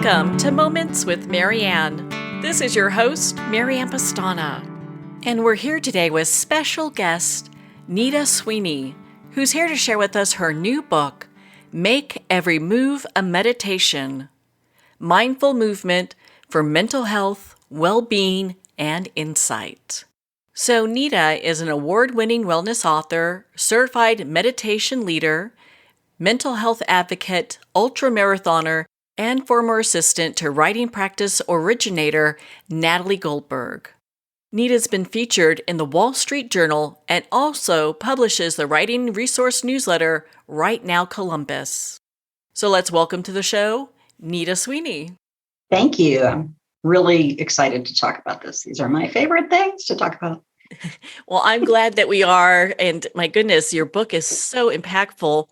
Welcome to Moments with Marianne. This is your host, Marianne Pastana. And we're here today with special guest, Nita Sweeney, who's here to share with us her new book, Make Every Move a Meditation, Mindful Movement for Mental Health, Well-Being, and Insight. So Nita is an award-winning wellness author, certified meditation leader, mental health advocate, ultramarathoner, and former assistant to writing practice originator Natalie Goldberg. Nita's been featured in the Wall Street Journal and also publishes the writing resource newsletter Right Now Columbus. So let's welcome to the show, Nita Sweeney. Thank you. I'm really excited to talk about this. These are my favorite things to talk about. Well, I'm glad that we are. And my goodness, your book is so impactful.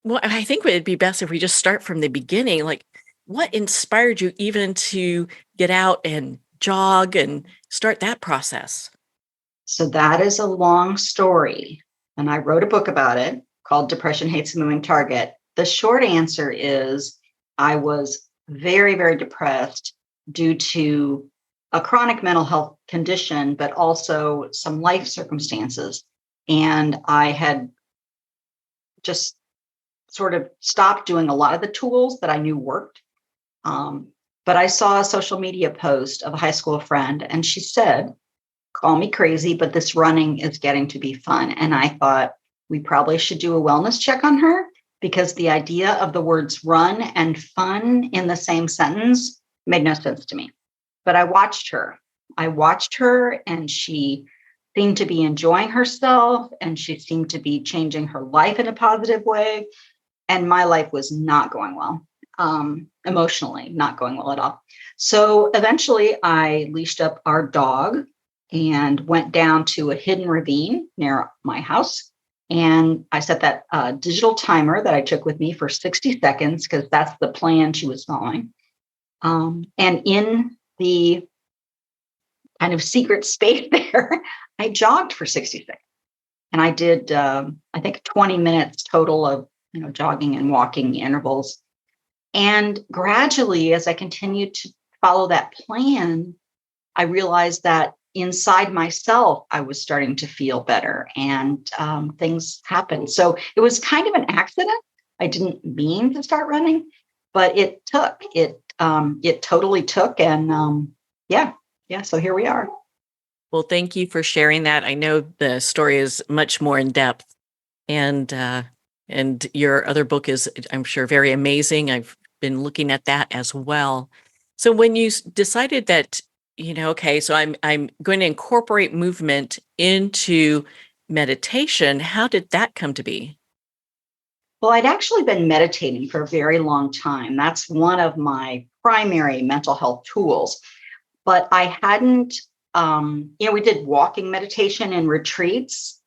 Well, I think it'd be best if we just start from the beginning. Like, what inspired you even to get out and jog and start that process? So that is a long story. And I wrote a book about it called Depression Hates a Moving Target. The short answer is I was very, very depressed due to a chronic mental health condition, but also some life circumstances. And I had just sort of stopped doing a lot of the tools that I knew worked. But I saw a social media post of a high school friend, and she said, call me crazy, but this running is getting to be fun. And I thought we probably should do a wellness check on her, because the idea of the words run and fun in the same sentence made no sense to me. But I watched her, and she seemed to be enjoying herself, and she seemed to be changing her life in a positive way. And my life was not going well, emotionally, not going well at all. So eventually I leashed up our dog and went down to a hidden ravine near my house. And I set that digital timer that I took with me for 60 seconds, because that's the plan she was following. And in the kind of secret space there, I jogged for 60 seconds. And I did, I think, 20 minutes total of jogging and walking intervals. And gradually, as I continued to follow that plan, I realized that inside myself, I was starting to feel better, and things happened. So it was kind of an accident. I didn't mean to start running, but it totally took. And so here we are. Well, thank you for sharing that. I know the story is much more in depth, and your other book is, I'm sure, very amazing. I've been looking at that as well. So when you decided that, okay, so I'm going to incorporate movement into meditation, how did that come to be? Well, I'd actually been meditating for a very long time. That's one of my primary mental health tools. But I hadn't, we did walking meditation and retreats,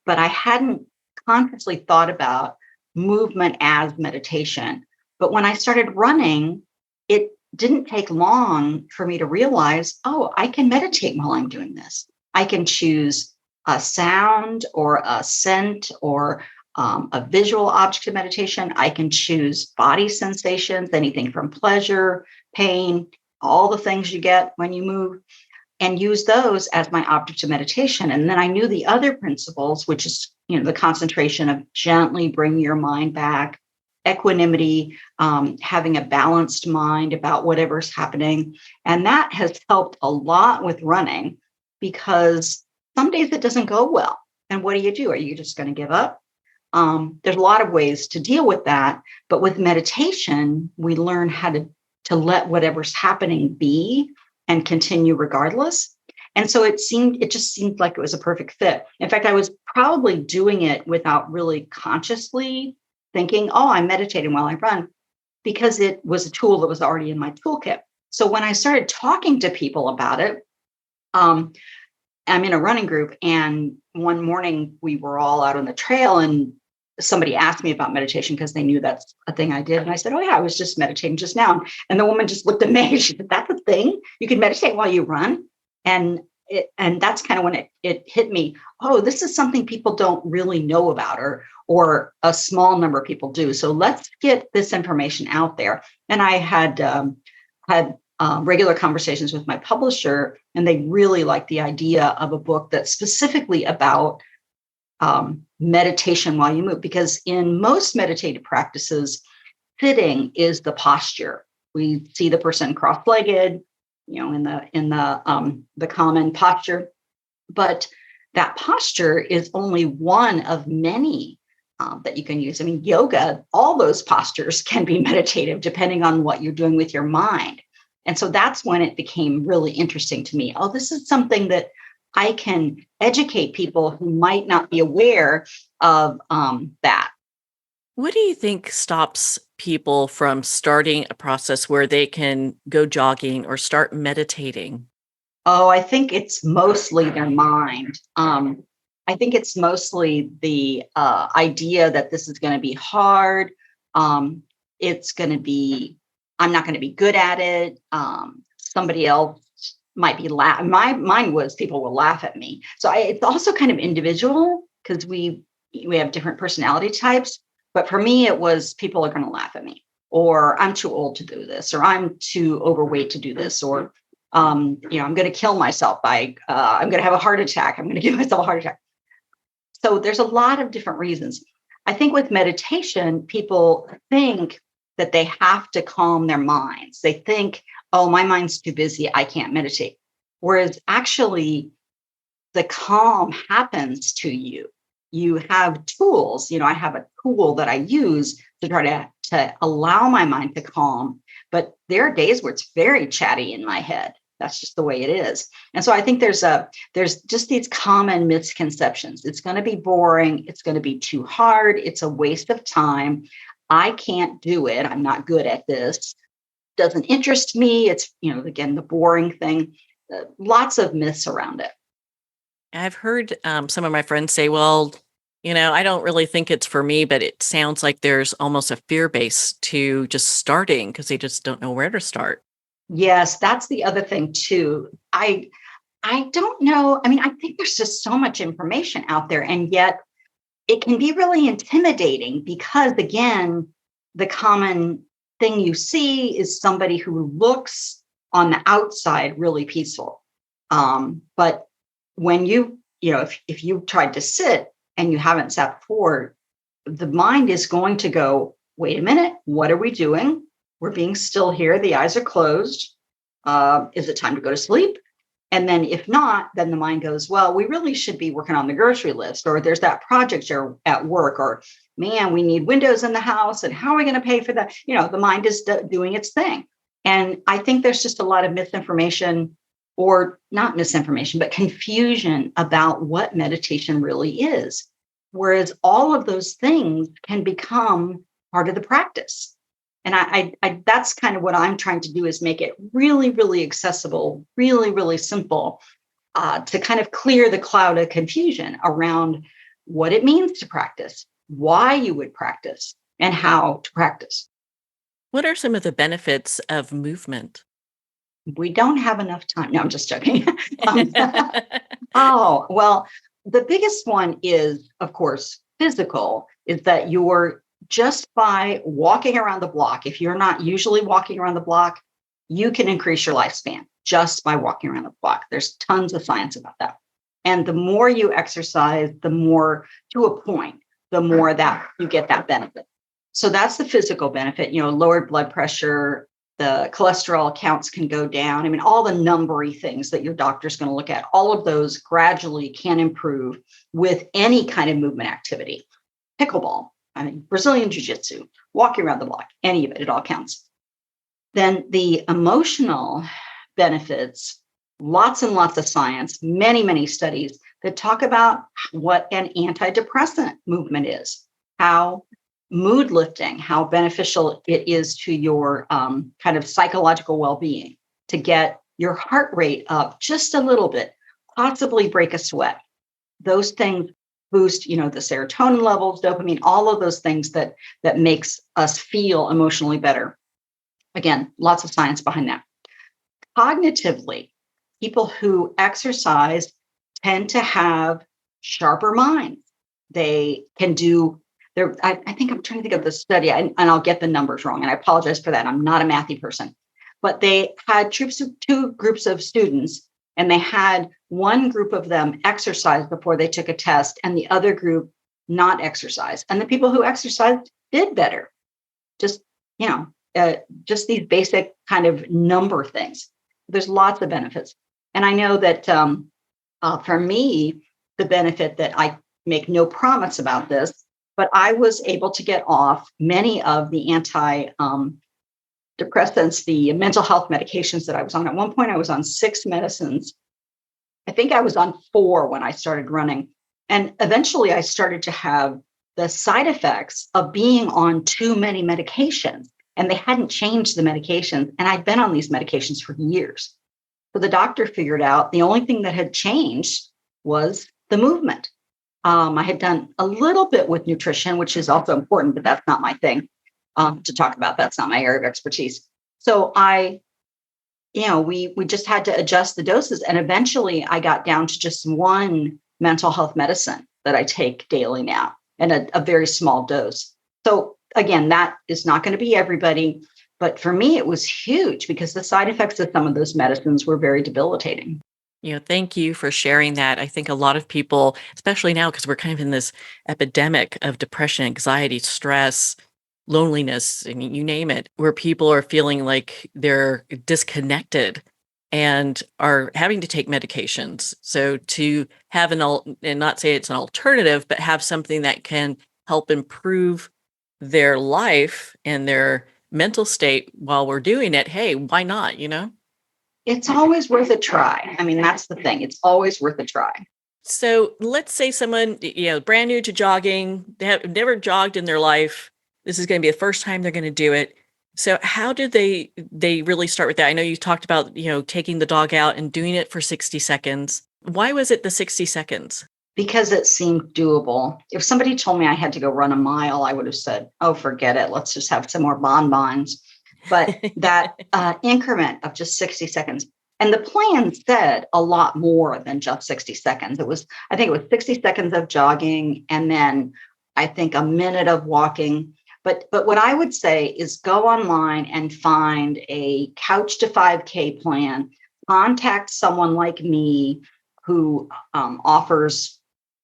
but I hadn't consciously thought about movement as meditation. But when I started running, it didn't take long for me to realize, I can meditate while I'm doing this. I can choose a sound or a scent or a visual object of meditation. I can choose body sensations, anything from pleasure, pain, all the things you get when you move, and use those as my object of meditation. And then I knew the other principles, which is, the concentration of gently bringing your mind back, equanimity, having a balanced mind about whatever's happening. And that has helped a lot with running, because some days it doesn't go well. And what do? Are you just going to give up? There's a lot of ways to deal with that. But with meditation, we learn how to let whatever's happening be and continue regardless. And so it just seemed like it was a perfect fit. In fact, I was probably doing it without really consciously thinking, I'm meditating while I run, because it was a tool that was already in my toolkit. So when I started talking to people about it, I'm in a running group, and one morning we were all out on the trail, and somebody asked me about meditation because they knew that's a thing I did. And I said, I was just meditating just now. And the woman just looked at me. She said, that's a thing? You can meditate while you run? And that's kind of when it hit me. This is something people don't really know about, or a small number of people do. So let's get this information out there. And I had had regular conversations with my publisher, and they really liked the idea of a book that's specifically about meditation while you move, because in most meditative practices, sitting is the posture. We see the person cross-legged, in the common posture, but that posture is only one of many that you can use. I mean, yoga, all those postures can be meditative depending on what you're doing with your mind. And so that's when it became really interesting to me. Oh, this is something that I can educate people who might not be aware of that. What do you think stops people from starting a process where they can go jogging or start meditating? Oh, I think it's mostly their mind. I think it's mostly the idea that this is going to be hard. It's going to be, I'm not going to be good at it. Somebody else might be laughing. Mine was people will laugh at me. So it's also kind of individual because we have different personality types. But for me, it was people are going to laugh at me, or I'm too old to do this, or I'm too overweight to do this, or I'm going to kill myself by I'm going to have a heart attack. I'm going to give myself a heart attack. So there's a lot of different reasons. I think with meditation, people think that they have to calm their minds. They think, oh, my mind's too busy, I can't meditate. Whereas actually, the calm happens to you. You have tools. I have a tool that I use to try to allow my mind to calm. But there are days where it's very chatty in my head. That's just the way it is. And so I think there's just these common misconceptions. It's going to be boring. It's going to be too hard. It's a waste of time. I can't do it. I'm not good at this. Doesn't interest me. It's, again, the boring thing. Lots of myths around it. I've heard some of my friends say, well, I don't really think it's for me, but it sounds like there's almost a fear base to just starting because they just don't know where to start. Yes, that's the other thing too. I don't know. I mean, I think there's just so much information out there, and yet it can be really intimidating because, again, the common thing you see is somebody who looks on the outside really peaceful. But when if you tried to sit and you haven't sat before, the mind is going to go, wait a minute, what are we doing? We're being still here. The eyes are closed. Is it time to go to sleep? And then if not, then the mind goes, well, we really should be working on the grocery list, or there's that project at work, or man, we need windows in the house, and how are we going to pay for that? The mind is doing its thing. And I think there's just a lot of misinformation, or not misinformation, but confusion about what meditation really is. Whereas all of those things can become part of the practice. And I that's kind of what I'm trying to do, is make it really, really accessible, really, really simple, to kind of clear the cloud of confusion around what it means to practice, why you would practice, and how to practice. What are some of the benefits of movement? We don't have enough time. No, I'm just joking. Um, oh, well, the biggest one is, of course, physical, is that you're just by walking around the block. If you're not usually walking around the block, you can increase your lifespan just by walking around the block. There's tons of science about that. And the more you exercise, the more, to a point, the more that you get that benefit. So that's the physical benefit, lowered blood pressure, the cholesterol counts can go down. I mean, all the numbery things that your doctor's going to look at, all of those gradually can improve with any kind of movement activity. Pickleball, Brazilian jiu-jitsu, walking around the block, any of it all counts. Then the emotional benefits, lots and lots of science, many, many studies that talk about what an antidepressant movement is, how mood lifting, how beneficial it is to your kind of psychological well-being, to get your heart rate up just a little bit, possibly break a sweat. Those things boost, the serotonin levels, dopamine, all of those things that makes us feel emotionally better. Again, lots of science behind that. Cognitively, people who exercise tend to have sharper minds. They can do I think I'm trying to think of the study, and I'll get the numbers wrong, and I apologize for that. I'm not a mathy person. but they had two groups of students, and they had one group of them exercise before they took a test and the other group not exercise. And the people who exercised did better. Just, just these basic kind of number things. There's lots of benefits. And I know that for me, the benefit that I make no promise about this, but I was able to get off many of the antidepressants, the mental health medications that I was on. At one point, I was on 6 medicines. I think I was on 4 when I started running. And eventually I started to have the side effects of being on too many medications, and they hadn't changed the medications. And I'd been on these medications for years. So the doctor figured out the only thing that had changed was the movement. I had done a little bit with nutrition, which is also important, but that's not my thing to talk about. That's not my area of expertise. So we just had to adjust the doses. And eventually I got down to just one mental health medicine that I take daily now, and a very small dose. So again, that is not going to be everybody. But for me, it was huge because the side effects of some of those medicines were very debilitating. Thank you for sharing that. I think a lot of people, especially now, because we're kind of in this epidemic of depression, anxiety, stress, loneliness, and you name it, where people are feeling like they're disconnected and are having to take medications. So to have and not say it's an alternative, but have something that can help improve their life and their mental state while we're doing it, hey, why not, It's always worth a try. I mean, that's the thing. It's always worth a try. So let's say someone, brand new to jogging, they have never jogged in their life. This is going to be the first time they're going to do it. So how did they really start with that? I know you talked about, taking the dog out and doing it for 60 seconds. Why was it the 60 seconds? Because it seemed doable. If somebody told me I had to go run a mile, I would have said, oh, forget it. Let's just have some more bonbons. But that increment of just 60 seconds. And the plan said a lot more than just 60 seconds. I think it was 60 seconds of jogging, and then I think a minute of walking. But what I would say is go online and find a couch to 5K plan, contact someone like me who offers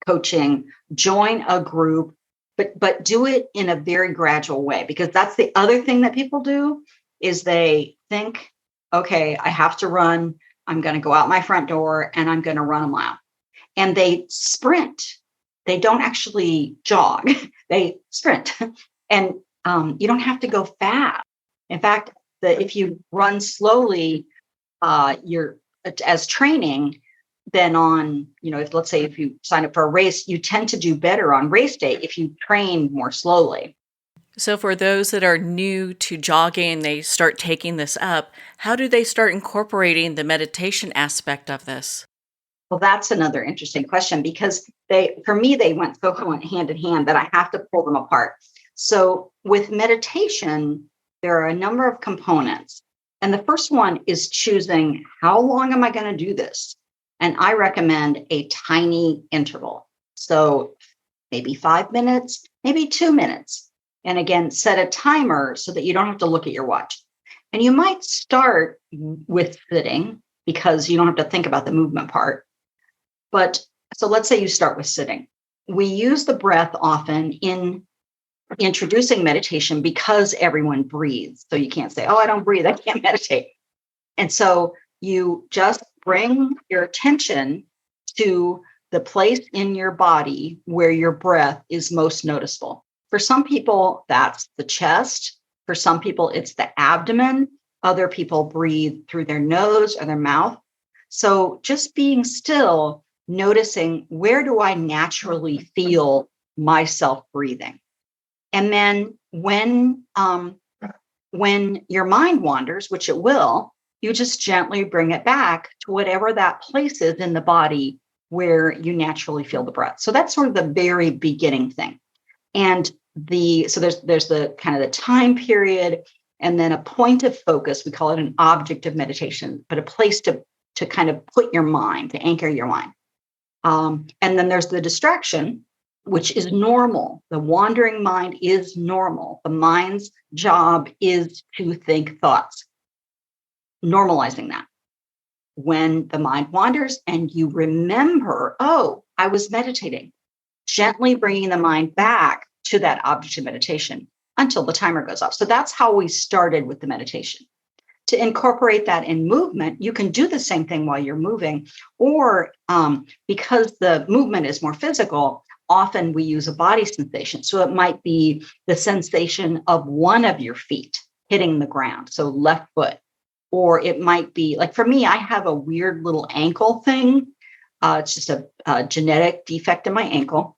coaching, join a group, but do it in a very gradual way, because that's the other thing that people do is they think, okay, I have to run. I'm going to go out my front door and I'm going to run a mile. And they sprint. They don't actually jog. They sprint. And you don't have to go fast. In fact, if you run slowly, you're as training, then on, let's say if you sign up for a race, you tend to do better on race day if you train more slowly. So for those that are new to jogging, they start taking this up, how do they start incorporating the meditation aspect of this? Well, that's another interesting question, because for me, they went so hand in hand that I have to pull them apart. So with meditation, there are a number of components. And the first one is choosing, how long am I going to do this? And I recommend a tiny interval. So maybe 5 minutes, maybe 2 minutes. And again, set a timer so that you don't have to look at your watch. And you might start with sitting because you don't have to think about the movement part. But so let's say you start with sitting. We use the breath often in introducing meditation because everyone breathes. So you can't say, oh, I don't breathe, I can't meditate. And so you just bring your attention to the place in your body where your breath is most noticeable. For some people, that's the chest. For some people, it's the abdomen. Other people breathe through their nose or their mouth. So just being still, noticing, where do I naturally feel myself breathing? And then when your mind wanders, which it will, you just gently bring it back to whatever that place is in the body where you naturally feel the breath. So that's sort of the very beginning thing. And so there's the kind of the time period, and then a point of focus. We call it an object of meditation, but a place to kind of put your mind, to anchor your mind. And then there's the distraction, which is normal. The wandering mind is normal. The mind's job is to think thoughts. normalizing that. When the mind wanders and you remember, oh, I was meditating, gently bringing the mind back to that object of meditation until the timer goes off. So that's how we started with the meditation. To incorporate that in movement, you can do the same thing while you're moving, or because the movement is more physical, often we use a body sensation. So it might be the sensation of one of your feet hitting the ground, so left foot. Or it might be like, for me, I have a weird little ankle thing. It's just a genetic defect in my ankle.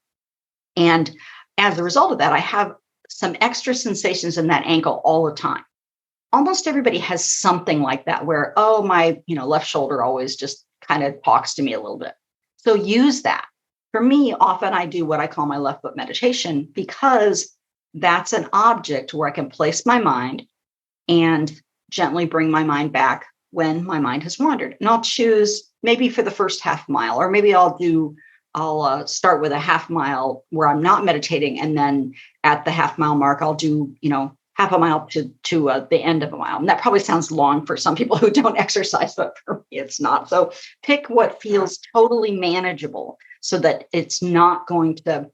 And as a result of that, I have some extra sensations in that ankle all the time. Almost everybody has something like that where, oh, my left shoulder always just kind of talks to me a little bit. So use that. For me, often I do what I call my left foot meditation, because that's an object where I can place my mind and gently bring my mind back when my mind has wandered. And I'll choose maybe for the first half mile, or maybe I'll start with a half mile where I'm not meditating. And then at the half mile mark, I'll do, half a mile to the end of a mile. And that probably sounds long for some people who don't exercise, but for me, it's not. So pick what feels totally manageable so that it's not going to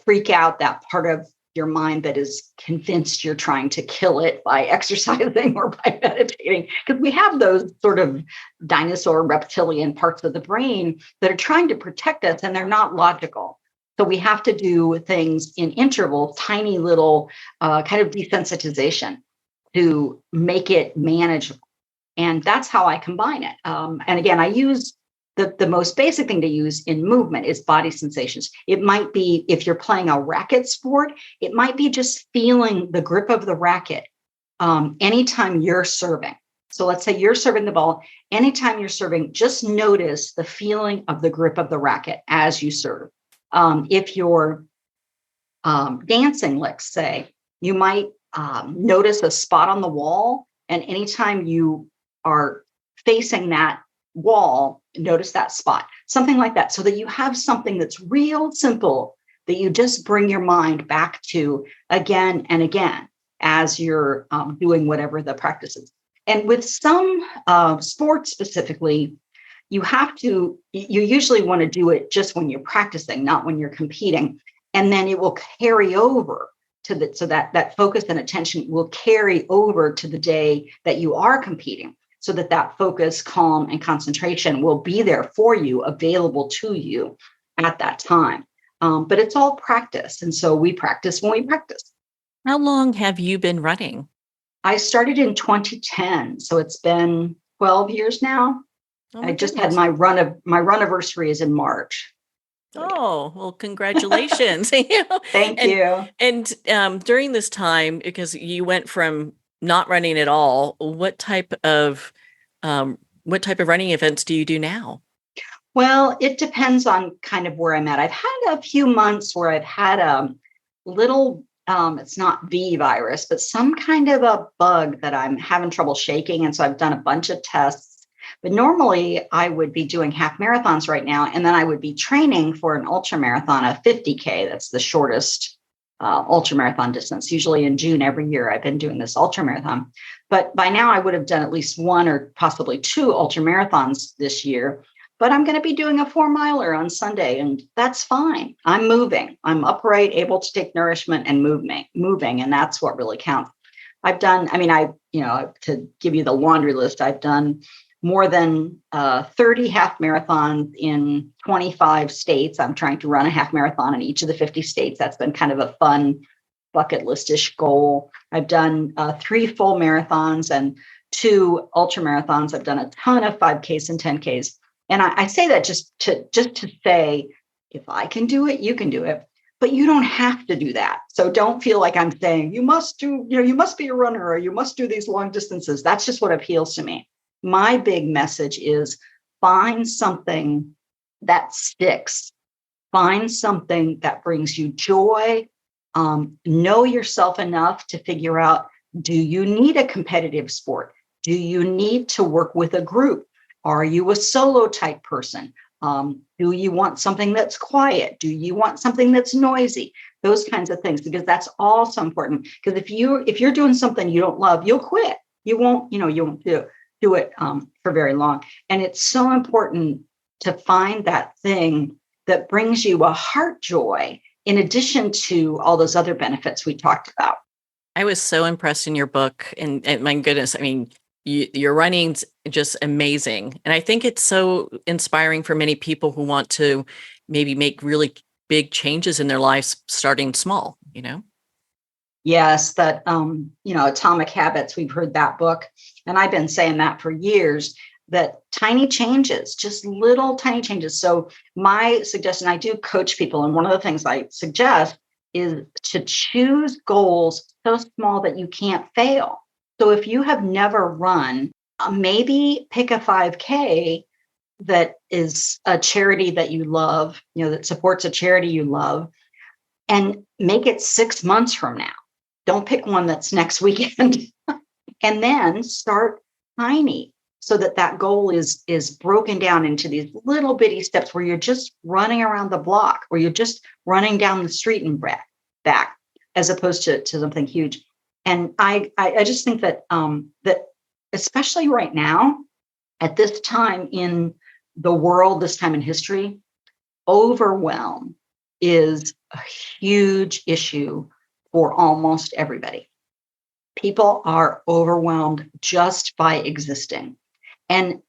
freak out that part of your mind that is convinced you're trying to kill it by exercising or by meditating. Because we have those sort of dinosaur reptilian parts of the brain that are trying to protect us, and they're not logical. So we have to do things in intervals, tiny little kind of desensitization to make it manageable. And that's how I combine it. And again, I use the most basic thing to use in movement is body sensations. It might be, if you're playing a racket sport, it might be just feeling the grip of the racket anytime you're serving. So let's say you're serving the ball. Anytime you're serving, just notice the feeling of the grip of the racket as you serve. If you're dancing, let's say, you might notice a spot on the wall. And anytime you are facing that wall, notice that spot, something like that, so that you have something that's real simple that you just bring your mind back to again and again as you're doing whatever the practice is. And with some sports specifically, you usually want to do it just when you're practicing, not when you're competing. And then it will carry over so that focus and attention will carry over to the day that you are competing, so that focus, calm, and concentration will be there for you, available to you at that time. But it's all practice. And so we practice when we practice. How long have you been running? I started in 2010. So it's been 12 years now. Oh, I just had my run-iversary is in March. Oh, well, congratulations. Thank you. And during this time, because you went from not running at all, what type of running events do you do now? Well, it depends on kind of where I'm at. I've had a few months where I've had a little, it's not V virus, but some kind of a bug that I'm having trouble shaking. And so I've done a bunch of tests. But normally I would be doing half marathons right now, and then I would be training for an ultra marathon, a 50K. That's the shortest ultra marathon distance. Usually in June every year, I've been doing this ultra marathon. But by now I would have done at least one or possibly two ultra marathons this year. But I'm going to be doing a 4-miler on Sunday, and that's fine. I'm moving. I'm upright, able to take nourishment and moving, and that's what really counts. To give you the laundry list, I've done more than 30 half marathons in 25 states. I'm trying to run a half marathon in each of the 50 states. That's been kind of a fun bucket list-ish goal. I've done 3 full marathons and 2 ultra marathons. I've done a ton of 5Ks and 10Ks. And I say that just to say, if I can do it, you can do it. But you don't have to do that. So don't feel like I'm saying you must be a runner or you must do these long distances. That's just what appeals to me. My big message is find something that sticks. Find something that brings you joy. Know yourself enough to figure out, do you need a competitive sport? Do you need to work with a group? Are you a solo type person? Do you want something that's quiet? Do you want something that's noisy? Those kinds of things, because that's also important. Because if you're doing something you don't love, you'll quit. You won't do it. do it for very long. And it's so important to find that thing that brings you a heart joy in addition to all those other benefits we talked about. I was so impressed in your book, and my goodness, I mean, your running's just amazing. And I think it's so inspiring for many people who want to maybe make really big changes in their lives, starting small, Yes, that Atomic Habits, we've heard that book. And I've been saying that for years, that tiny changes, just little tiny changes. So my suggestion, I do coach people, and one of the things I suggest is to choose goals so small that you can't fail. So if you have never run, maybe pick a 5K that is a charity that you love, that supports a charity you love, and make it 6 months from now. Don't pick one that's next weekend. And then start tiny so that goal is broken down into these little bitty steps where you're just running around the block, or you're just running down the street and back, as opposed to something huge. And I just think that that especially right now, at this time in the world, this time in history, overwhelm is a huge issue for almost everybody. People are overwhelmed just by existing. And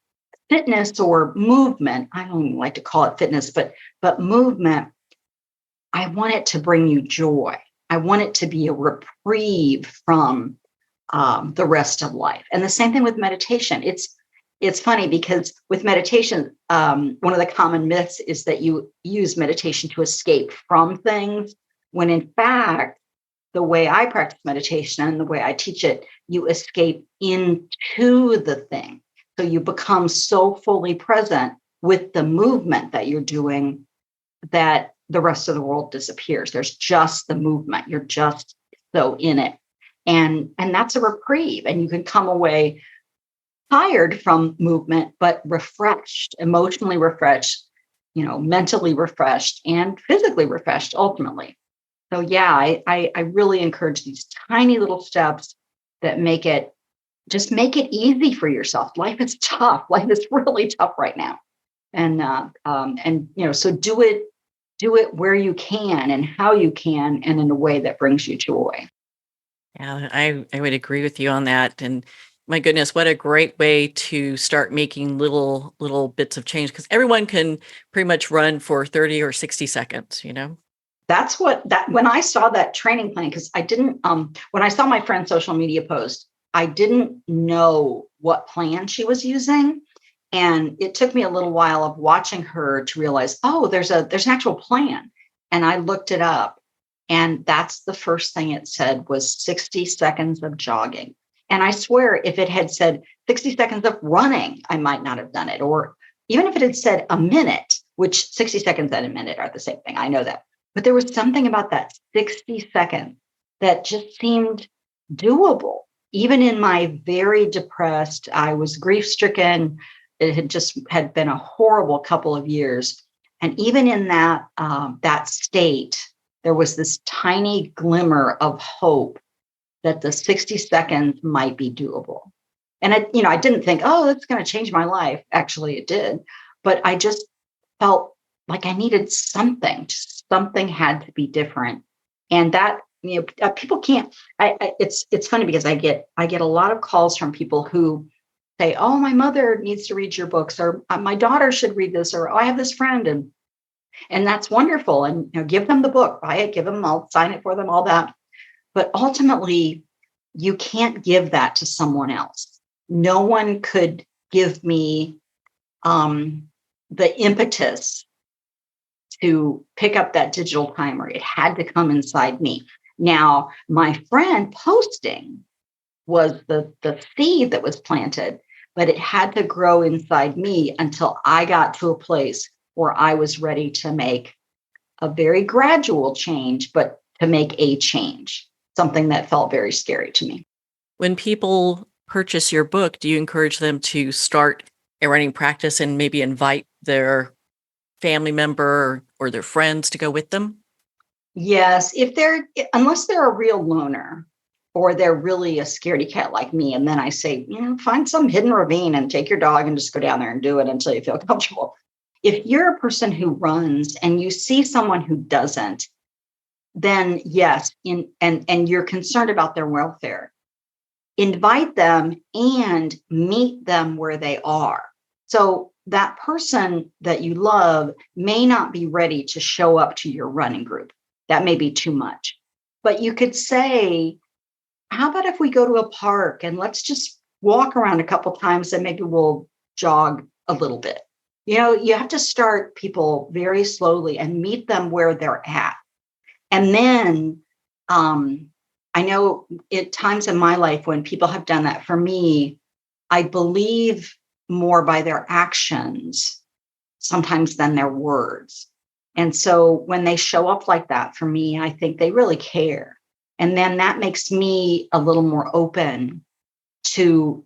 fitness or movement, I don't even like to call it fitness, but movement, I want it to bring you joy. I want it to be a reprieve from the rest of life. And the same thing with meditation. It's funny because with meditation, one of the common myths is that you use meditation to escape from things, when in fact, the way I practice meditation and the way I teach it, you escape into the thing. So you become so fully present with the movement that you're doing that the rest of the world disappears. There's just the movement. You're just so in it. And that's a reprieve. And you can come away tired from movement, but refreshed, emotionally refreshed, mentally refreshed, and physically refreshed ultimately. So yeah, I really encourage these tiny little steps that make it easy for yourself. Life is tough. Life is really tough right now. And so do it where you can and how you can, and in a way that brings you joy. Yeah, I would agree with you on that. And my goodness, what a great way to start making little bits of change, because everyone can pretty much run for 30 or 60 seconds. That's when I saw that training plan, because I didn't, when I saw my friend's social media post, I didn't know what plan she was using. And it took me a little while of watching her to realize, oh, there's an actual plan. And I looked it up, and that's the first thing it said was 60 seconds of jogging. And I swear, if it had said 60 seconds of running, I might not have done it. Or even if it had said a minute, which 60 seconds and a minute are the same thing. I know that. But there was something about that 60 seconds that just seemed doable. Even in my very depressed, I was grief-stricken. It had been a horrible couple of years. And even in that state, there was this tiny glimmer of hope that the 60 seconds might be doable. And I didn't think, oh, that's going to change my life. Actually, it did. But I just felt like I needed something. Something had to be different. And that, people can't. It's funny because I get a lot of calls from people who say, oh, my mother needs to read your books, or my daughter should read this, or oh, I have this friend, and that's wonderful. And give them the book, buy it, give them, I'll sign it for them, all that. But ultimately, you can't give that to someone else. No one could give me the impetus to pick up that digital timer. It had to come inside me. Now, my friend posting was the seed that was planted, but it had to grow inside me until I got to a place where I was ready to make a very gradual change, but to make a change, something that felt very scary to me. When people purchase your book, do you encourage them to start a running practice and maybe invite their family member or their friends to go with them? Yes, unless they're a real loner, or they're really a scaredy cat like me. And then I say, find some hidden ravine and take your dog and just go down there and do it until you feel comfortable. If you're a person who runs and you see someone who doesn't, then yes, and you're concerned about their welfare, invite them and meet them where they are. So that person that you love may not be ready to show up to your running group. That may be too much. But you could say, how about if we go to a park and let's just walk around a couple times and maybe we'll jog a little bit. You have to start people very slowly and meet them where they're at. And then I know at times in my life when people have done that for me, I believe more by their actions sometimes than their words. And so when they show up like that for me, I think they really care. And then that makes me a little more open to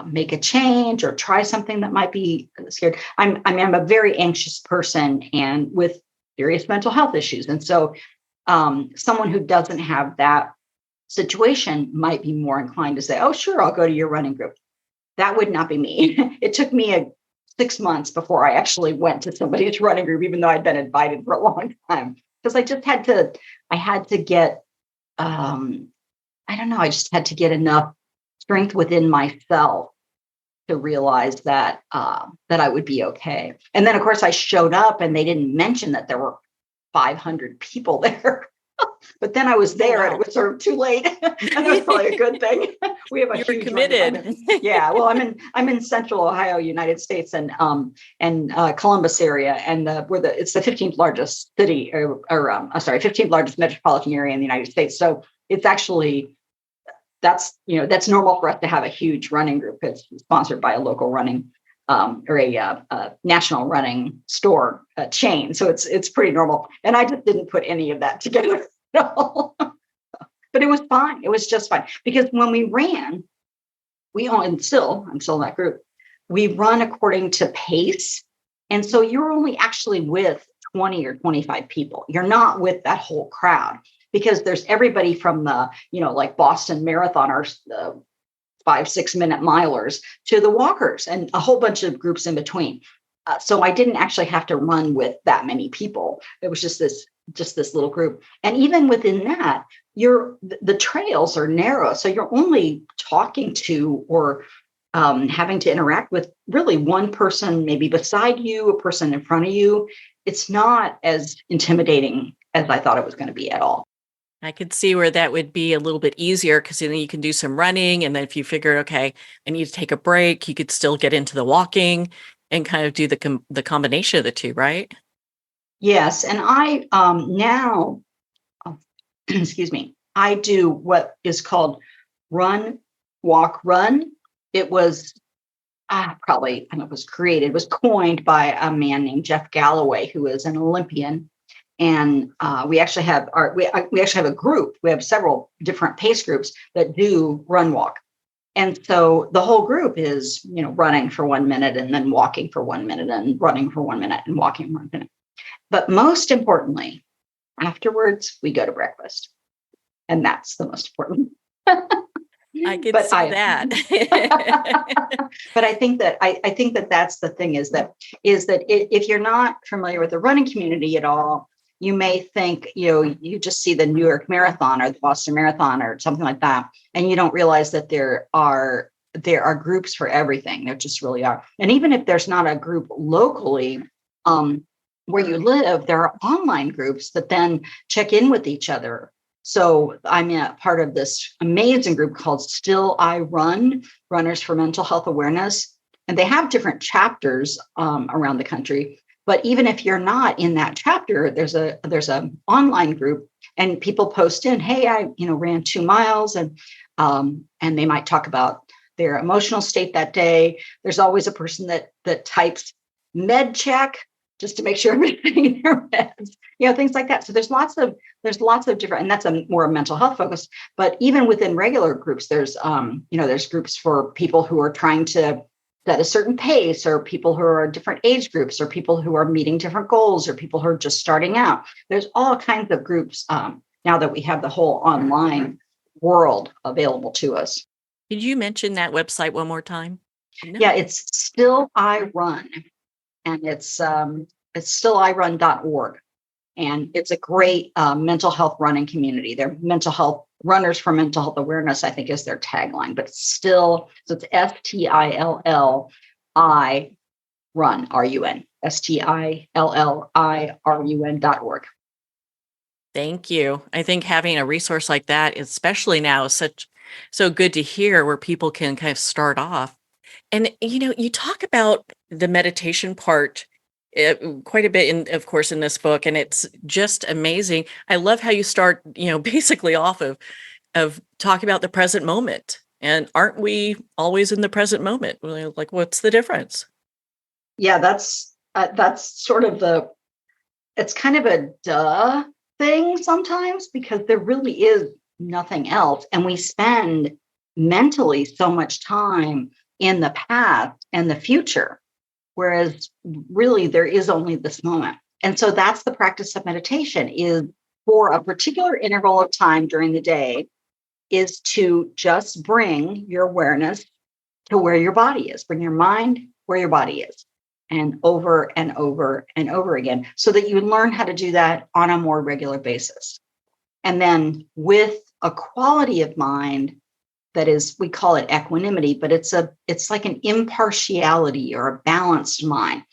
make a change or try something that might be scared. I'm a very anxious person and with serious mental health issues. And so someone who doesn't have that situation might be more inclined to say, oh, sure, I'll go to your running group. That would not be me. It took me 6 months before I actually went to somebody's running group, even though I'd been invited for a long time, because I just had to get, I don't know, I just had to get enough strength within myself to realize that I would be okay. And then, of course, I showed up and they didn't mention that there were 500 people there. But then I was there and it was sort of too late. And that was probably a good thing. We have a huge committed. Yeah. Well, I'm in Central Ohio, United States, and Columbus area, and it's the 15th largest city, 15th largest metropolitan area in the United States. So it's actually that's normal for us to have a huge running group. It's sponsored by a local running or a national running store chain. So it's pretty normal. And I just didn't put any of that together at all. But it was fine. It was just fine. Because when we ran, I'm still in that group. We run according to pace. And so you're only actually with 20 or 25 people. You're not with that whole crowd because there's everybody from the, like Boston marathoners, 5-6 minute milers to the walkers and a whole bunch of groups in between. So I didn't actually have to run with that many people. It was just this little group. And even within that, the trails are narrow. So you're only talking to or having to interact with really one person, maybe beside you, a person in front of you. It's not as intimidating as I thought it was going to be at all. I could see where that would be a little bit easier because then you can do some running. And then if you figure, okay, I need to take a break, you could still get into the walking and kind of do the combination of the two, right? Yes. And I now, excuse me, I do what is called run, walk, run. It was it was coined by a man named Jeff Galloway, who is an Olympian. And we actually have a group. We have several different pace groups that do run walk. And so the whole group is, running for 1 minute and then walking for 1 minute and running for 1 minute and walking for 1 minute. But most importantly, afterwards, we go to breakfast. And that's the most important. I can see that. But I think that that's the thing is that if you're not familiar with the running community at all, you may think, you just see the New York Marathon or the Boston Marathon or something like that. And you don't realize that there are groups for everything. There just really are. And even if there's not a group locally where you live, there are online groups that then check in with each other. So I'm a part of this amazing group called Still I Run, Runners for Mental Health Awareness. And they have different chapters around the country. But even if you're not in that chapter, there's a online group and people post in, hey, I ran 2 miles and they might talk about their emotional state that day. There's always a person that types med check just to make sure everything in their meds, things like that. So there's lots of different, and that's a more mental health focus. But even within regular groups, there's groups for people who are trying to at a certain pace, or people who are different age groups, or people who are meeting different goals, or people who are just starting out. There's all kinds of groups now that we have the whole online world available to us. Did you mention that website one more time? No. Yeah, it's Still I Run, and it's stilliRun.org. And it's a great mental health running community. They're mental health runners for mental health awareness, I think is their tagline, but so it's STILLI Run, RUN, STILLIRUN.org. Thank you. I think having a resource like that, especially now, is so good to hear where people can kind of start off. And you talk about the meditation part quite a bit, of course, in this book, and it's just amazing. I love how you start, basically off of talking about the present moment. And aren't we always in the present moment? Like, what's the difference? Yeah, that's sort of it's kind of a duh thing sometimes, because there really is nothing else. And we spend mentally so much time in the past and the future, whereas really there is only this moment. And so that's the practice of meditation, is for a particular interval of time during the day, is to just bring your awareness to where your body is, bring your mind where your body is, and over and over and over again, so that you learn how to do that on a more regular basis. And then with a quality of mind that is, we call it equanimity, but it's like an impartiality or a balanced mind.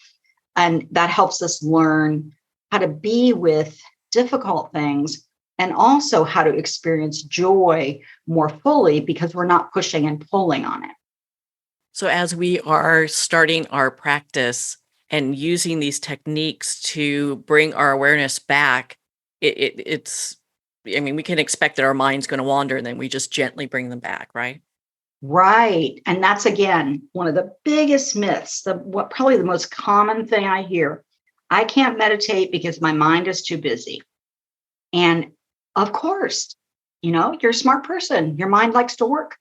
And that helps us learn how to be with difficult things, and also how to experience joy more fully, because we're not pushing and pulling on it. So as we are starting our practice and using these techniques to bring our awareness back, it's, I mean, we can expect that our mind's going to wander, and then we just gently bring them back, right? Right. And that's, again, one of the biggest myths, probably the most common thing I hear. I can't meditate because my mind is too busy. And of course, you're a smart person. Your mind likes to work.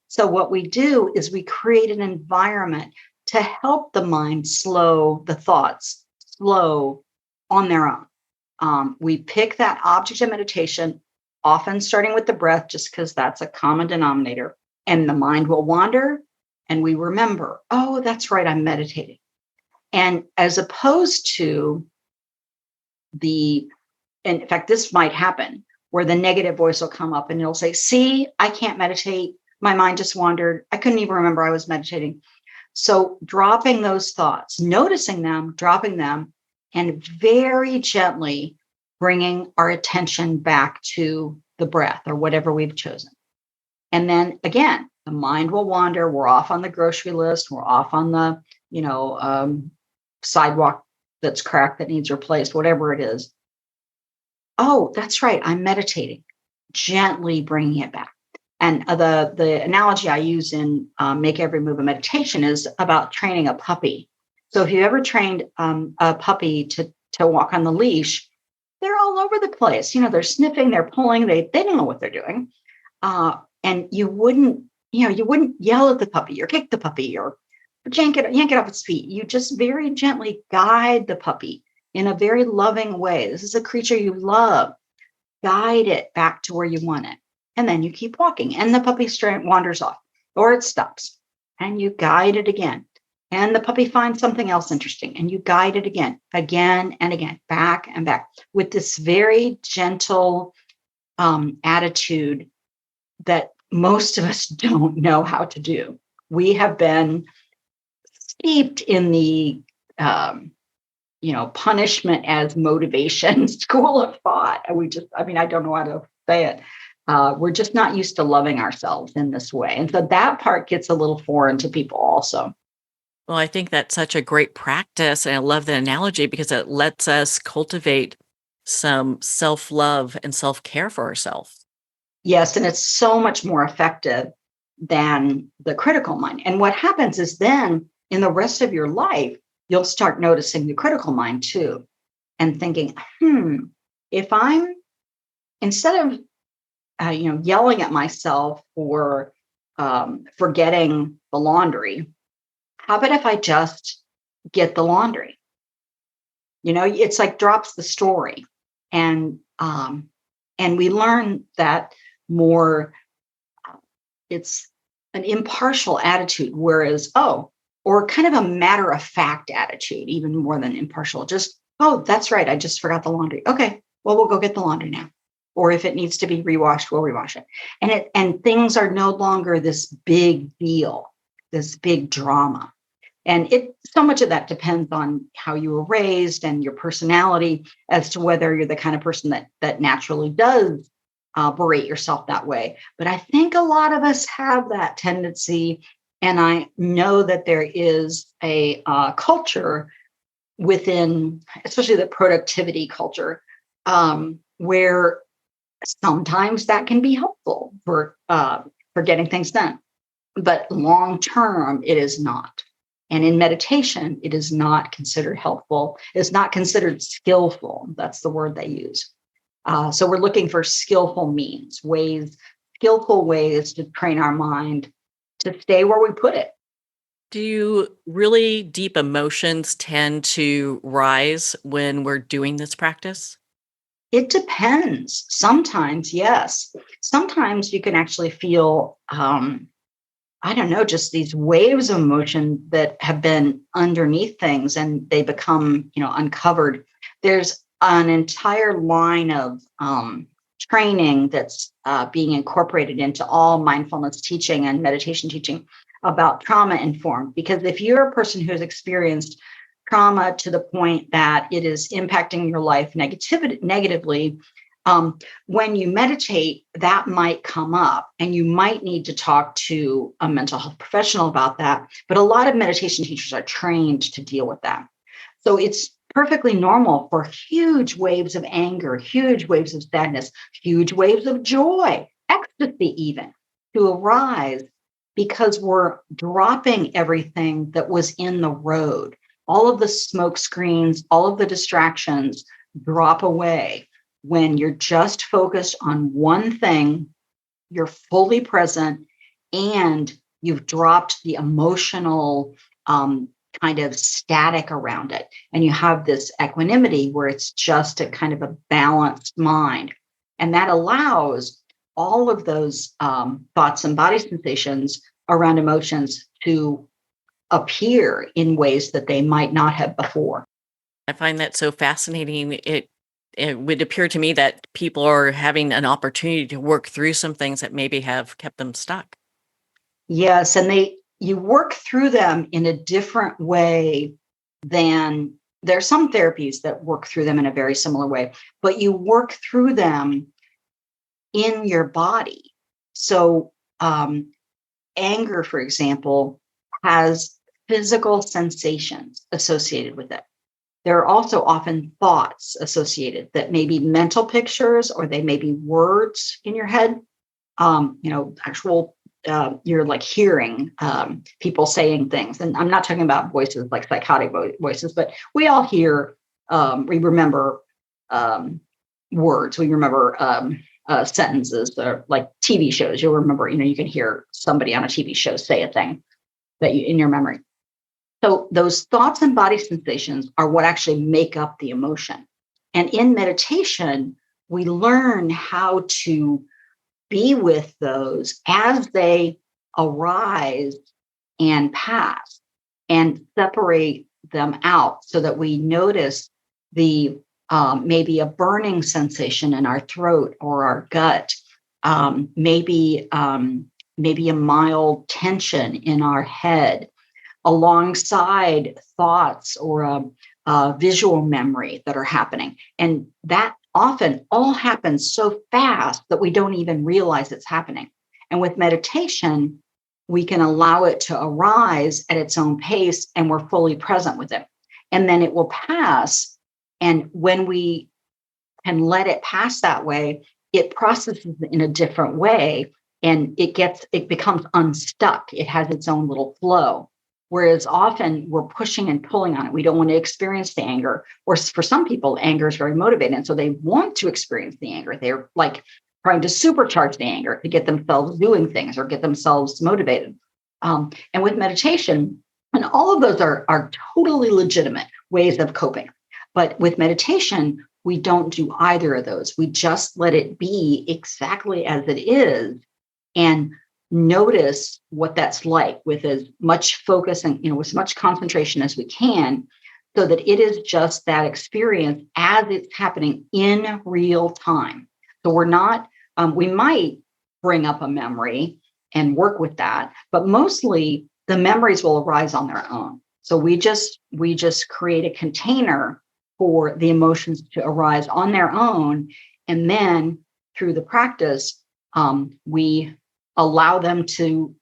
So what we do is we create an environment to help the mind slow the thoughts, slow on their own. We pick that object of meditation, often starting with the breath, just because that's a common denominator, and the mind will wander, and we remember, oh, that's right, I'm meditating. And as opposed to in fact, this might happen where the negative voice will come up and it'll say, see, I can't meditate. My mind just wandered. I couldn't even remember I was meditating. So dropping those thoughts, noticing them, dropping them, and very gently bringing our attention back to the breath or whatever we've chosen. And then again, the mind will wander. We're off on the grocery list. We're off on the, sidewalk that's cracked that needs replaced, whatever it is. Oh, that's right, I'm meditating. Gently bringing it back. And the analogy I use in Make Every Move a Meditation is about training a puppy. So if you ever trained a puppy to walk on the leash, they're all over the place. They're sniffing, they're pulling, they don't know what they're doing. And you wouldn't yell at the puppy or kick the puppy or yank it off its feet. You just very gently guide the puppy in a very loving way. This is a creature you love. Guide it back to where you want it. And then you keep walking, and the puppy wanders off, or it stops, and you guide it again. And the puppy finds something else interesting, and you guide it again and again, back and back, with this very gentle attitude that most of us don't know how to do. We have been steeped in the punishment as motivation school of thought. And I don't know how to say it. We're just not used to loving ourselves in this way. And so that part gets a little foreign to people also. Well, I think that's such a great practice. And I love the analogy because it lets us cultivate some self-love and self-care for ourselves. Yes. And it's so much more effective than the critical mind. And what happens is then in the rest of your life, you'll start noticing the critical mind too, and thinking, if I'm, instead of yelling at myself for forgetting the laundry, how about if I just get the laundry? It's like drops the story, and we learn that more it's an impartial attitude, whereas, or kind of a matter of fact attitude, even more than impartial. Just, oh, that's right, I just forgot the laundry. Okay, well, we'll go get the laundry now. Or if it needs to be rewashed, we'll rewash it. And things are no longer this big deal, this big drama. And so much of that depends on how you were raised and your personality as to whether you're the kind of person that naturally does berate yourself that way. But I think a lot of us have that tendency. And I know that there is a culture within, especially the productivity culture, where sometimes that can be helpful for getting things done. But long term, it is not. And in meditation, it is not considered helpful. It's not considered skillful. That's the word they use. So we're looking for skillful means, skillful ways to train our mind to stay where we put it. Do really deep emotions tend to rise when we're doing this practice? It depends. Sometimes, yes. Sometimes you can actually feel, I don't know, just these waves of emotion that have been underneath things and they become, uncovered. There's an entire line of training that's being incorporated into all mindfulness teaching and meditation teaching about trauma informed. Because if you're a person who has experienced trauma to the point that it is impacting your life negatively, when you meditate, that might come up and you might need to talk to a mental health professional about that. But a lot of meditation teachers are trained to deal with that. So it's perfectly normal for huge waves of anger, huge waves of sadness, huge waves of joy, ecstasy even, to arise because we're dropping everything that was in the road. All of the smoke screens, all of the distractions drop away when you're just focused on one thing, you're fully present, and you've dropped the emotional kind of static around it. And you have this equanimity where it's just a kind of a balanced mind. And that allows all of those thoughts and body sensations around emotions to appear in ways that they might not have before. I find that so fascinating. It would appear to me that people are having an opportunity to work through some things that maybe have kept them stuck. Yes, and you work through them in a different way than there are some therapies that work through them in a very similar way, but you work through them in your body. So anger, for example, has physical sensations associated with it. There are also often thoughts associated that may be mental pictures or they may be words in your head. Actual, you're like hearing people saying things. And I'm not talking about voices like psychotic voices, but we all hear, we remember words, we remember sentences, or like TV shows. You'll remember, you can hear somebody on a TV show say a thing that you in your memory. So those thoughts and body sensations are what actually make up the emotion. And in meditation, we learn how to be with those as they arise and pass and separate them out so that we notice the maybe a burning sensation in our throat or our gut, maybe a mild tension in our head, alongside thoughts or a visual memory that are happening. And that often all happens so fast that we don't even realize it's happening. And with meditation, we can allow it to arise at its own pace and we're fully present with it. And then it will pass. And when we can let it pass that way, it processes in a different way and it becomes unstuck. It has its own little flow. Whereas often we're pushing and pulling on it. We don't want to experience the anger. Or for some people, anger is very motivating. And so they want to experience the anger. They're like trying to supercharge the anger to get themselves doing things or get themselves motivated. And with meditation, and all of those are totally legitimate ways of coping. But with meditation, we don't do either of those. We just let it be exactly as it is. And notice what that's like with as much focus and, with as much concentration as we can, so that it is just that experience as it's happening in real time. So we're not, we might bring up a memory and work with that, but mostly the memories will arise on their own. So we just create a container for the emotions to arise on their own. And then through the practice, we allow them to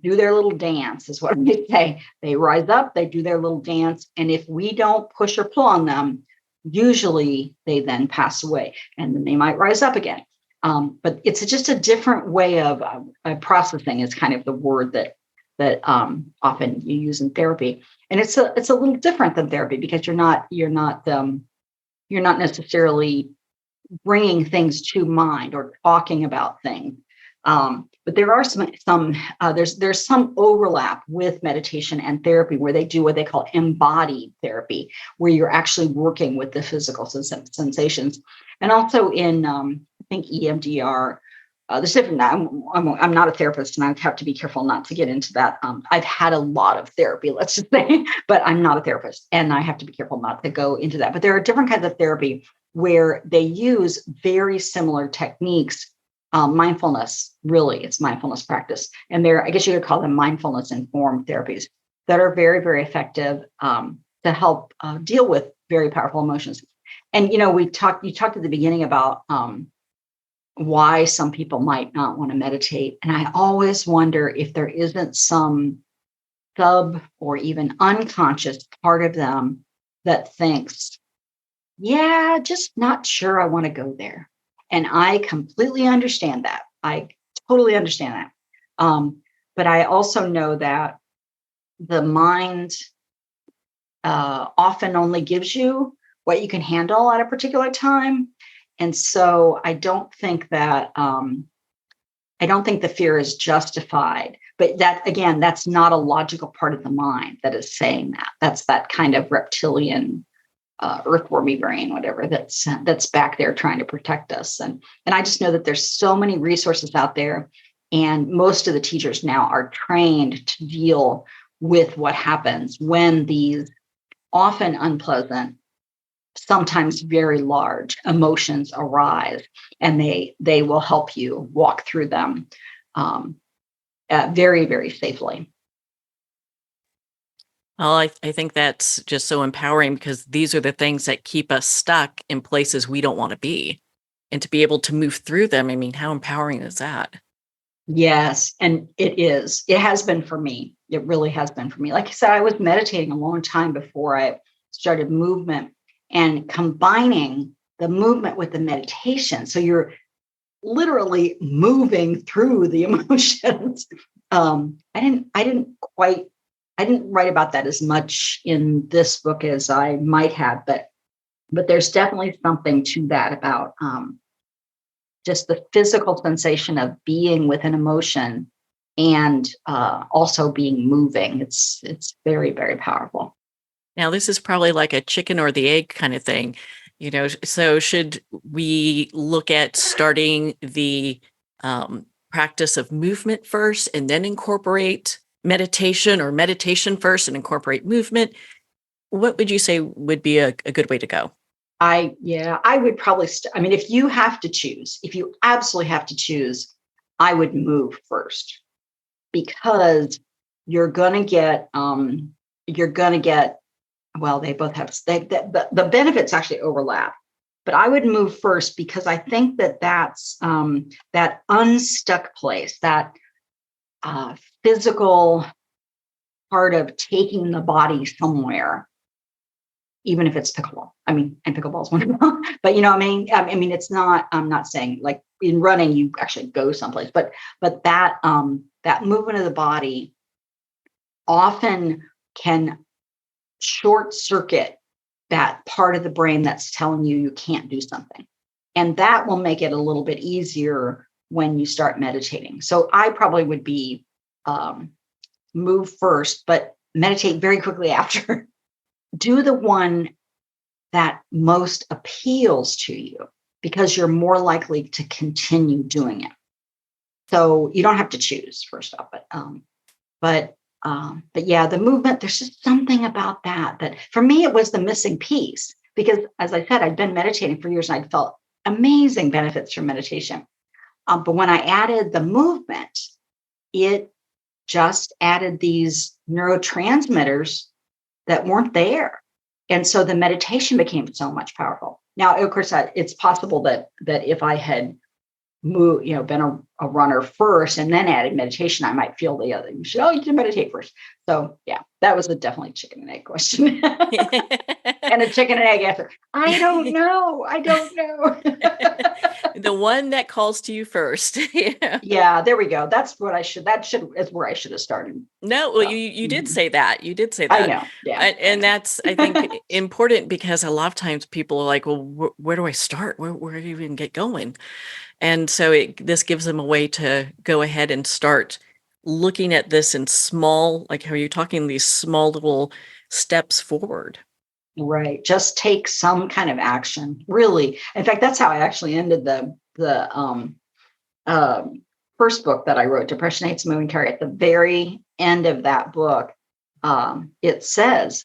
do their little dance, is what they say. They rise up, they do their little dance. And if we don't push or pull on them, usually they then pass away, and then they might rise up again. But it's just a different way of processing is kind of the word that often you use in therapy. And it's a little different than therapy, because you're not necessarily bringing things to mind or talking about things. But there are there's some overlap with meditation and therapy, where they do what they call embodied therapy, where you're actually working with the physical sensations. And also in, I think EMDR, there's different. I'm not a therapist, and I have to be careful not to get into that. I've had a lot of therapy, let's just say, but I'm not a therapist, and I have to be careful not to go into that. But there are different kinds of therapy where they use very similar techniques. Mindfulness, really, it's mindfulness practice. And I guess you could call them mindfulness informed therapies that are very, very effective to help deal with very powerful emotions. And, you talked at the beginning about why some people might not want to meditate. And I always wonder if there isn't some sub or even unconscious part of them that thinks, yeah, just not sure I want to go there. And I completely understand that. I totally understand that. But I also know that the mind often only gives you what you can handle at a particular time. And so I don't think that the fear is justified. But that, again, that's not a logical part of the mind that is saying that. That's that kind of reptilian earthwormy brain, whatever, that's back there trying to protect us. And I just know that there's so many resources out there, and most of the teachers now are trained to deal with what happens when these often unpleasant, sometimes very large emotions arise, and they will help you walk through them very, very safely. Well, I think that's just so empowering, because these are the things that keep us stuck in places we don't want to be. And to be able to move through them, I mean, how empowering is that? Yes, and it is. It has been for me. It really has been for me. Like I said, I was meditating a long time before I started movement, and combining the movement with the meditation. So you're literally moving through the emotions. I didn't write about that as much in this book as I might have, but there's definitely something to that about just the physical sensation of being with an emotion and also being moving. It's very, very powerful. Now, this is probably like a chicken or the egg kind of thing, so should we look at starting the practice of movement first and then incorporate meditation, or meditation first and incorporate movement? What would you say would be a good way to go? I would probably, if you have to choose, if you absolutely have to choose, I would move first, because you're going to get, well, they both have, the benefits actually overlap, but I would move first, because I think that's that unstuck place, that physical part of taking the body somewhere, even if it's pickleball. And pickleball is wonderful, but it's not, I'm not saying like in running, you actually go someplace, but that movement of the body often can short circuit that part of the brain that's telling you can't do something. And that will make it a little bit easier when you start meditating. So I probably would be move first, but meditate very quickly after. Do the one that most appeals to you, because you're more likely to continue doing it. So you don't have to choose, first off, but yeah, the movement, there's just something about that for me, it was the missing piece because as I said, I'd been meditating for years and I'd felt amazing benefits from meditation. But when I added the movement, it just added these neurotransmitters that weren't there. And so the meditation became so much powerful. Now, of course, it's possible that if I had been a runner first and then added meditation, I might feel the other. You should meditate first. So yeah, that was definitely chicken and egg question. And a chicken and egg answer. I don't know. The one that calls to you first. Yeah, there we go. That's what is where I should have started. No, well, you did say that. You did say I that. know. Yeah. And that's, I think, important because a lot of times people are like, well, where do I start? Where do you even get going? And so this gives them a way to go ahead and start looking at this in small, like how you're talking, these small little steps forward. Right. Just take some kind of action. Really. In fact, that's how I actually ended the first book that I wrote, Depression Hates a Moving Target. At the very end of that book, it says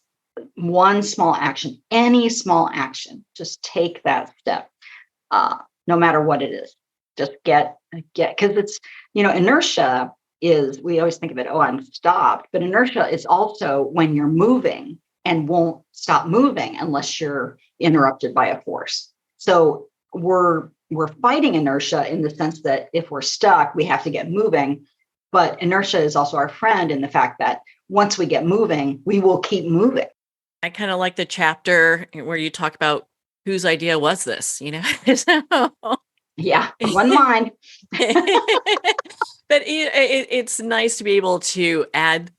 one small action, any small action, just take that step, no matter what it is. Just get, because it's, inertia is, we always think of it, oh, I'm stopped. But inertia is also when you're moving and won't stop moving unless you're interrupted by a force. So we're fighting inertia in the sense that if we're stuck, we have to get moving. But inertia is also our friend in the fact that once we get moving, we will keep moving. I kind of like the chapter where you talk about whose idea was this, Yeah, one mind. But it's nice to be able to add,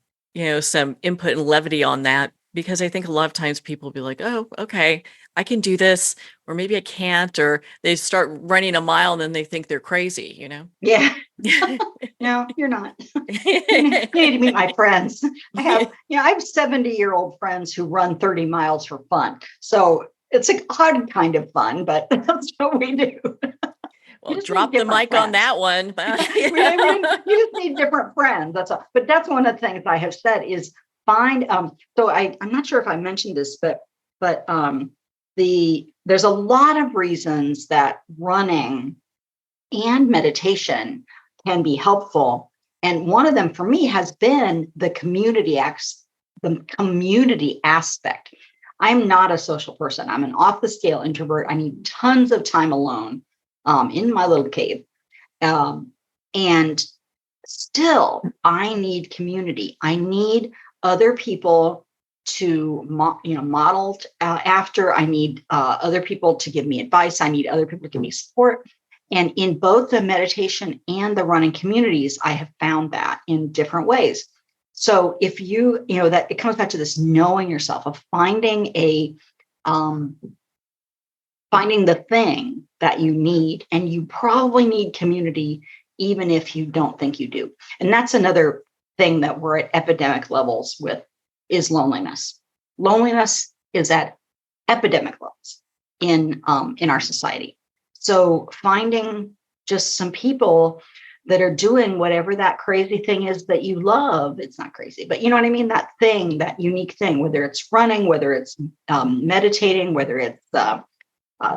some input and levity on that, because I think a lot of times people will be like, oh, okay, I can do this, or maybe I can't, or they start running a mile and then they think they're crazy, Yeah. No, you're not. You need to meet my friends. I have 70-year-old friends who run 30 miles for fun. So it's a odd kind of fun, but that's what we do. Well, drop the mic on that one. You just need different friends. That's all. But that's one of the things I have said is find. So I'm not sure if I mentioned this, but there's a lot of reasons that running and meditation can be helpful, and one of them for me has been the community aspect. I'm not a social person. I'm an off the scale introvert. I need tons of time alone. In my little cave. And still, I need community. I need other people to model after. I need other people to give me advice. I need other people to give me support. And in both the meditation and the running communities, I have found that in different ways. So if that it comes back to this knowing yourself, of finding the thing that you need, and you probably need community, even if you don't think you do. And that's another thing that we're at epidemic levels with is loneliness. Loneliness is at epidemic levels in our society. So finding just some people that are doing whatever that crazy thing is that you love. It's not crazy, but you know what I mean? That thing, that unique thing, whether it's running, whether it's meditating, whether it's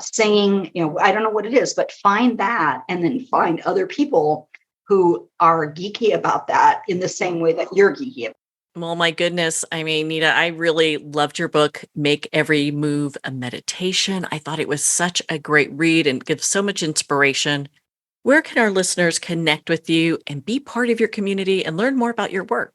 singing, I don't know what it is, but find that, and then find other people who are geeky about that in the same way that you're geeky about. Well, my goodness. I mean, Nita, I really loved your book, Make Every Move a Meditation. I thought it was such a great read and gives so much inspiration. Where can our listeners connect with you and be part of your community and learn more about your work?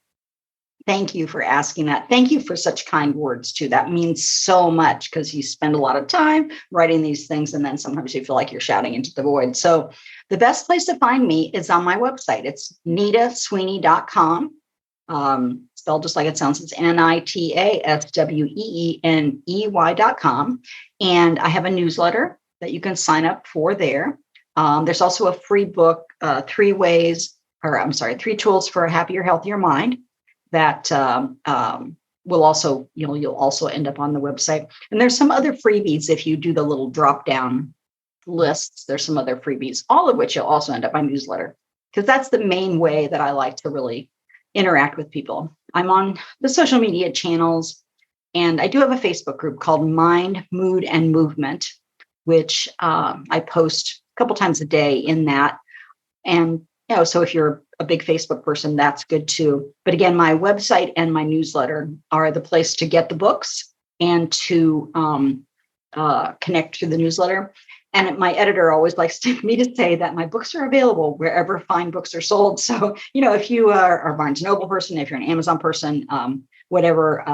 Thank you for asking that. Thank you for such kind words too. That means so much, because you spend a lot of time writing these things, and then sometimes you feel like you're shouting into the void. So the best place to find me is on my website. It's nitasweeney.com. Spelled just like it sounds. It's NITASWEENEY.com. And I have a newsletter that you can sign up for there. There's also a free book, 3 tools for a happier, healthier mind, that will also, you'll also end up on the website. And there's some other freebies if you do the little drop down lists. There's some other freebies, all of which you'll also end up on my newsletter. because that's the main way that I like to really interact with people. I'm on the social media channels, and I do have a Facebook group called Mind, Mood, and Movement, which I post a couple times a day in that. And so if you're a big Facebook person, that's good too. But again, my website and my newsletter are the place to get the books and to connect to the newsletter. And my editor always likes me to say that my books are available wherever fine books are sold. So, if you are a Barnes & Noble person, if you're an Amazon person, whatever,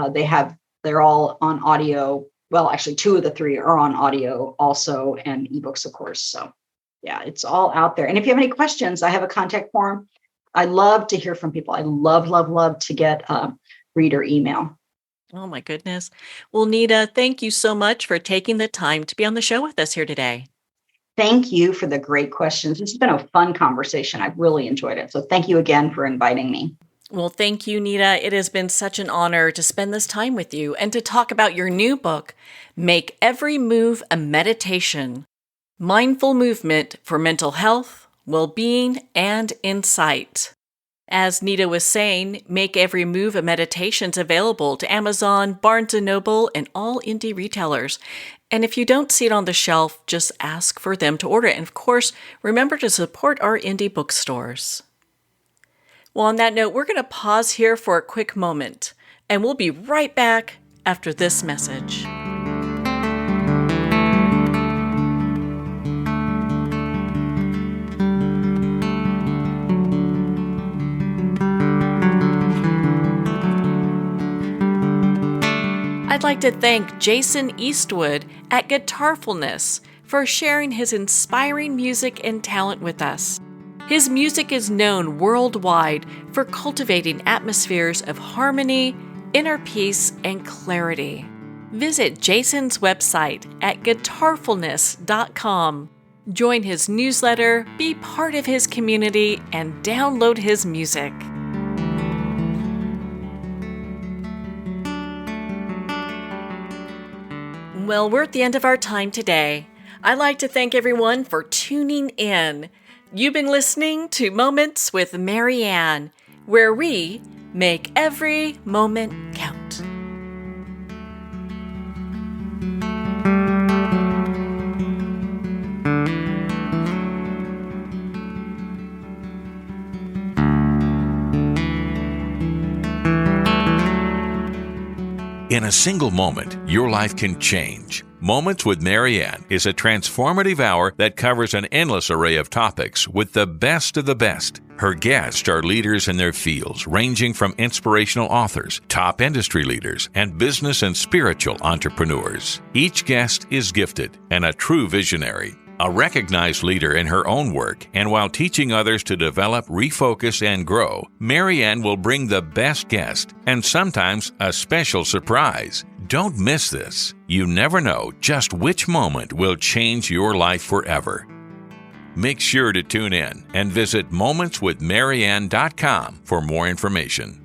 they're all on audio. Well, actually, 2 of the 3 are on audio also, and ebooks, of course. So yeah, it's all out there. And if you have any questions, I have a contact form. I love to hear from people. I love, love, love to get reader email. Oh, my goodness. Well, Nita, thank you so much for taking the time to be on the show with us here today. Thank you for the great questions. It's been a fun conversation. I've really enjoyed it. So thank you again for inviting me. Well, thank you, Nita. It has been such an honor to spend this time with you and to talk about your new book, Make Every Move a Meditation: Mindful Movement for Mental Health, Well-Being, and Insight. As Nita was saying, Make Every Move a Meditation's available to Amazon, Barnes & Noble, and all indie retailers. And if you don't see it on the shelf, just ask for them to order it. And of course, remember to support our indie bookstores. Well, on that note, we're going to pause here for a quick moment, and we'll be right back after this message. I'd like to thank Jason Eastwood at Guitarfulness for sharing his inspiring music and talent with us. His music is known worldwide for cultivating atmospheres of harmony, inner peace, and clarity. Visit Jason's website at guitarfulness.com. Join his newsletter, be part of his community, and download his music. Well, we're at the end of our time today. I'd like to thank everyone for tuning in. You've been listening to Moments with Marianne, where we make every moment count. In a single moment, your life can change. Moments with Marianne is a transformative hour that covers an endless array of topics with the best of the best. Her guests are leaders in their fields, ranging from inspirational authors, top industry leaders, and business and spiritual entrepreneurs. Each guest is gifted and a true visionary, a recognized leader in her own work, and while teaching others to develop, refocus, and grow, Marianne will bring the best guest and sometimes a special surprise. Don't miss this. You never know just which moment will change your life forever. Make sure to tune in and visit momentswithmarianne.com for more information.